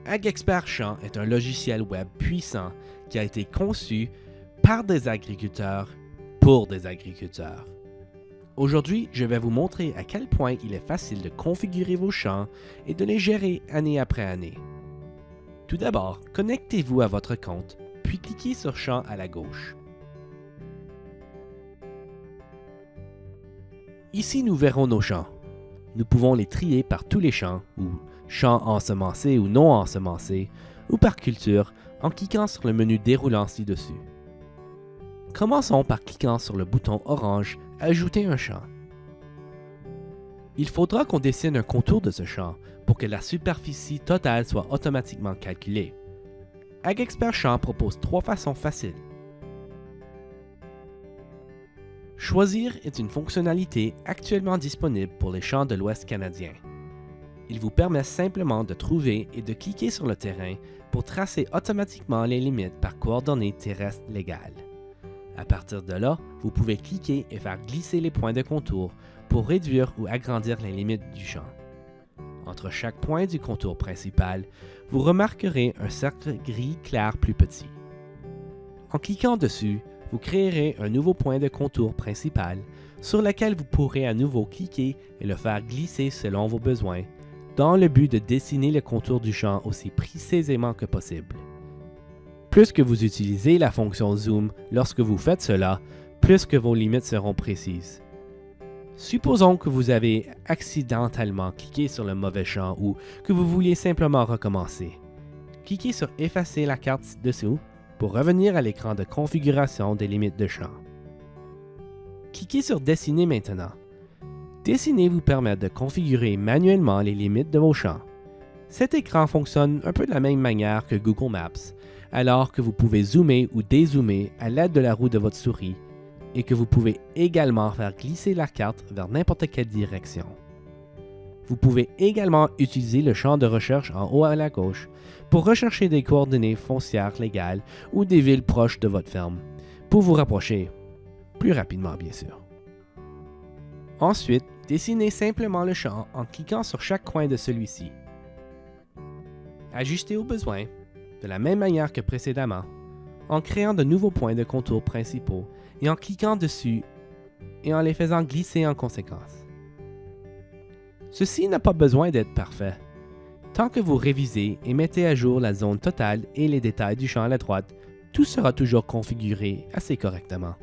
AgExpert Champs est un logiciel web puissant qui a été conçu par des agriculteurs pour des agriculteurs. Aujourd'hui, je vais vous montrer à quel point il est facile de configurer vos champs et de les gérer année après année. Tout d'abord, connectez-vous à votre compte, puis cliquez sur Champs à la gauche. Ici, nous verrons nos champs. Nous pouvons les trier par tous les champs, ou champs ensemencés ou non ensemencés, ou par culture, en cliquant sur le menu déroulant ci-dessus. Commençons par cliquant sur le bouton orange « Ajouter un champ ». Il faudra qu'on dessine un contour de ce champ pour que la superficie totale soit automatiquement calculée. AgExpert Champs propose 3 façons faciles. Choisir est une fonctionnalité actuellement disponible pour les champs de l'Ouest canadien. Il vous permet simplement de trouver et de cliquer sur le terrain pour tracer automatiquement les limites par coordonnées terrestres légales. À partir de là, vous pouvez cliquer et faire glisser les points de contour pour réduire ou agrandir les limites du champ. Entre chaque point du contour principal, vous remarquerez un cercle gris clair plus petit. En cliquant dessus, vous créerez un nouveau point de contour principal sur lequel vous pourrez à nouveau cliquer et le faire glisser selon vos besoins, dans le but de dessiner le contour du champ aussi précisément que possible. Plus que vous utilisez la fonction Zoom lorsque vous faites cela, plus que vos limites seront précises. Supposons que vous avez accidentellement cliqué sur le mauvais champ ou que vous vouliez simplement recommencer. Cliquez sur « Effacer la carte ci-dessous » pour revenir à l'écran de configuration des limites de champ. Cliquez sur « Dessiner maintenant ». Dessiner vous permet de configurer manuellement les limites de vos champs. Cet écran fonctionne un peu de la même manière que Google Maps, alors que vous pouvez zoomer ou dézoomer à l'aide de la roue de votre souris et que vous pouvez également faire glisser la carte vers n'importe quelle direction. Vous pouvez également utiliser le champ de recherche en haut à la gauche pour rechercher des coordonnées foncières légales ou des villes proches de votre ferme, pour vous rapprocher plus rapidement bien sûr. Ensuite, dessinez simplement le champ en cliquant sur chaque coin de celui-ci. Ajustez au besoin, de la même manière que précédemment, en créant de nouveaux points de contour principaux et en cliquant dessus et en les faisant glisser en conséquence. Ceci n'a pas besoin d'être parfait. Tant que vous révisez et mettez à jour la zone totale et les détails du champ à la droite, tout sera toujours configuré assez correctement.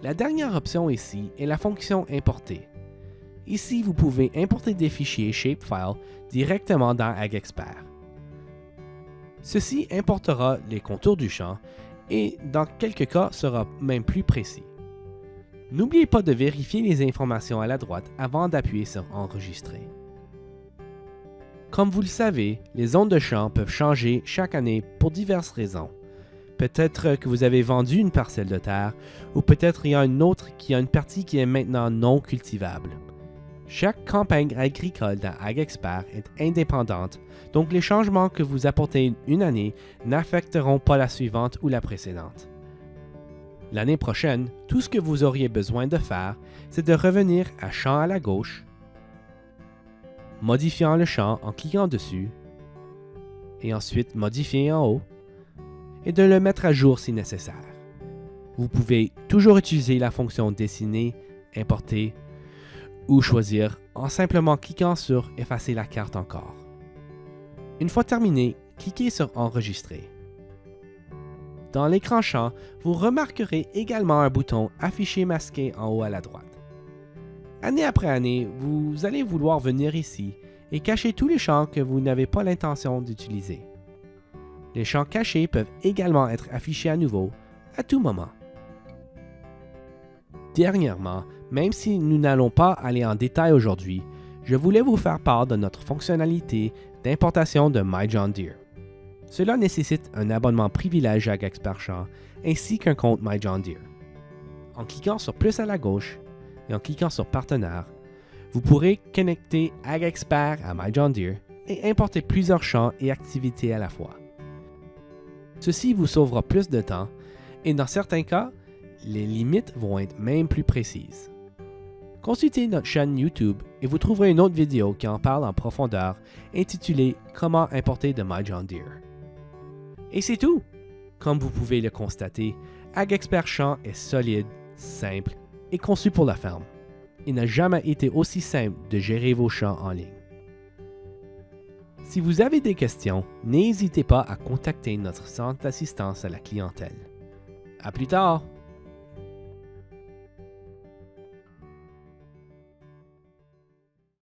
La dernière option ici est la fonction Importer. Ici, vous pouvez importer des fichiers Shapefile directement dans AgExpert. Ceci importera les contours du champ et, dans quelques cas, sera même plus précis. N'oubliez pas de vérifier les informations à la droite avant d'appuyer sur Enregistrer. Comme vous le savez, les zones de champ peuvent changer chaque année pour diverses raisons. Peut-être que vous avez vendu une parcelle de terre, ou peut-être il y a une autre qui a une partie qui est maintenant non cultivable. Chaque campagne agricole dans AgExpert est indépendante, donc les changements que vous apportez une année n'affecteront pas la suivante ou la précédente. L'année prochaine, tout ce que vous auriez besoin de faire, c'est de revenir à Champ à la gauche, modifiant le champ en cliquant dessus, et ensuite modifier en haut, et de le mettre à jour si nécessaire. Vous pouvez toujours utiliser la fonction Dessiner, Importer ou Choisir en simplement cliquant sur Effacer la carte encore. Une fois terminé, cliquez sur Enregistrer. Dans l'écran champ, vous remarquerez également un bouton Afficher masqué en haut à la droite. Année après année, vous allez vouloir venir ici et cacher tous les champs que vous n'avez pas l'intention d'utiliser. Les champs cachés peuvent également être affichés à nouveau, à tout moment. Dernièrement, même si nous n'allons pas aller en détail aujourd'hui, je voulais vous faire part de notre fonctionnalité d'importation de MyJohnDeere. Cela nécessite un abonnement privilège à AgExpert Champs ainsi qu'un compte MyJohnDeere. En cliquant sur plus à la gauche et en cliquant sur Partenaire, vous pourrez connecter AgExpert à MyJohnDeere et importer plusieurs champs et activités à la fois. Ceci vous sauvera plus de temps et dans certains cas, les limites vont être même plus précises. Consultez notre chaîne YouTube et vous trouverez une autre vidéo qui en parle en profondeur intitulée Comment importer de My John Deere. Et c'est tout! Comme vous pouvez le constater, AgExpert Champs est solide, simple et conçu pour la ferme. Il n'a jamais été aussi simple de gérer vos champs en ligne. Si vous avez des questions, n'hésitez pas à contacter notre centre d'assistance à la clientèle. À plus tard!